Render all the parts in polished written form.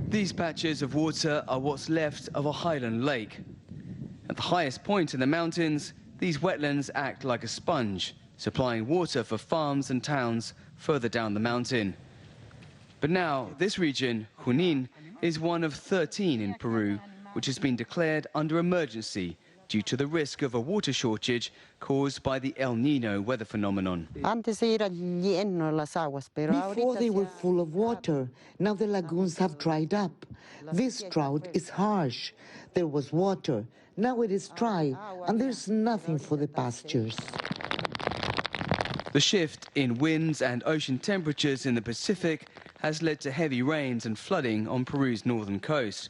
These patches of water are what's left of a highland lake. At the highest point in the mountains, these wetlands act like a sponge, supplying water for farms and towns further down the mountain. But now, this region, Junín, is one of 13 in Peru, which has been declared under emergency due to the risk of a water shortage caused by the El Nino weather phenomenon. Before they were full of water, now the lagoons have dried up. This drought is harsh. There was water, now it is dry, and there's nothing for the pastures. The shift in winds and ocean temperatures in the Pacific has led to heavy rains and flooding on Peru's northern coast.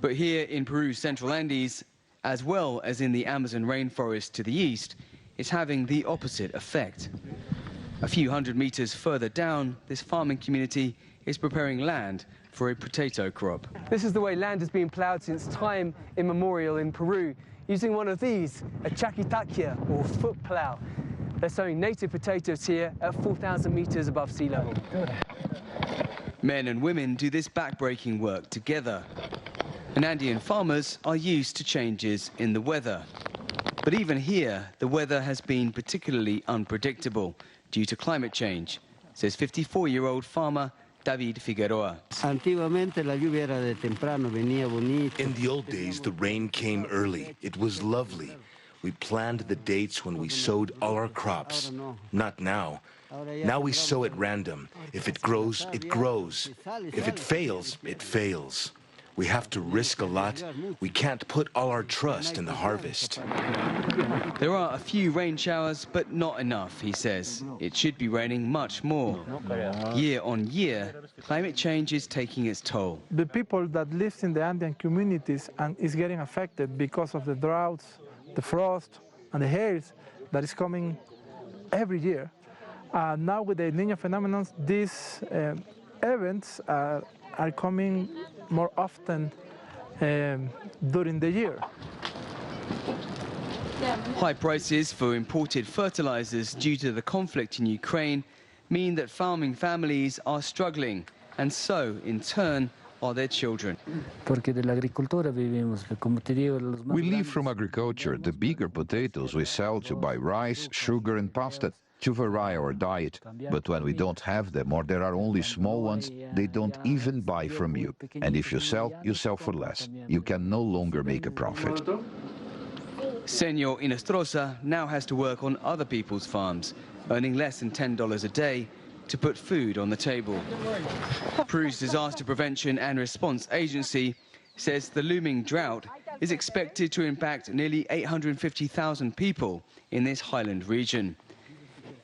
But here in Peru's central Andes, as well as in the Amazon rainforest to the east, it's having the opposite effect. A few hundred meters further down, this farming community is preparing land for a potato crop. This is the way land has been ploughed since time immemorial in Peru, using one of these, a chaquitaquia, or foot plough. They're sowing native potatoes here at 4,000 meters above sea level. Men and women do this backbreaking work together. And Andean farmers are used to changes in the weather. But even here, the weather has been particularly unpredictable due to climate change, says 54-year-old farmer David Figueroa. In the old days, the rain came early. It was lovely. We planned the dates when we sowed all our crops. Not now. Now we sow at random. If it grows, it grows. If it fails, it fails. We have to risk a lot. We can't put all our trust in the harvest. There are a few rain showers, but not enough, he says. It should be raining much more. Year on year, climate change is taking its toll. The people that live in the Andean communities and is getting affected because of the droughts, the frost, and the hails that is coming every year. Now with the Nino phenomenon, these events are coming more often during the year. High prices for imported fertilizers due to the conflict in Ukraine mean that farming families are struggling, and so, in turn, are their children. We live from agriculture. The bigger potatoes we sell to buy rice, sugar and pasta, to vary our diet. But when we don't have them or there are only small ones, they don't even buy from you. And if you sell for less. You can no longer make a profit. Senor Inestrosa now has to work on other people's farms, earning less than $10 a day to put food on the table. Peru's Disaster Prevention and Response Agency says the looming drought is expected to impact nearly 850,000 people in this highland region.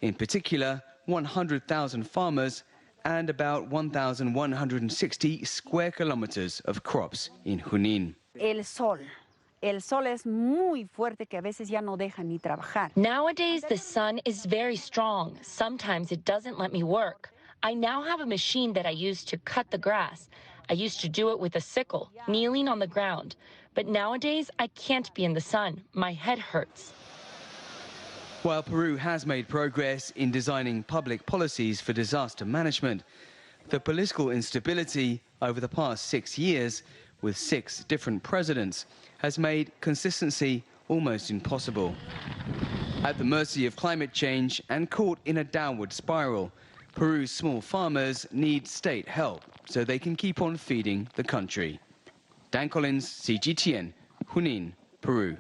In particular, 100,000 farmers and about 1,160 square kilometers of crops in Junín. El sol es muy fuerte que a veces ya no deja ni trabajar. Nowadays, the sun is very strong. Sometimes it doesn't let me work. I now have a machine that I use to cut the grass. I used to do it with a sickle, kneeling on the ground. But nowadays, I can't be in the sun. My head hurts. While Peru has made progress in designing public policies for disaster management, the political instability over the past 6 years, with 6 different presidents, has made consistency almost impossible. At the mercy of climate change and caught in a downward spiral, Peru's small farmers need state help so they can keep on feeding the country. Dan Collyns, CGTN, Junín, Peru.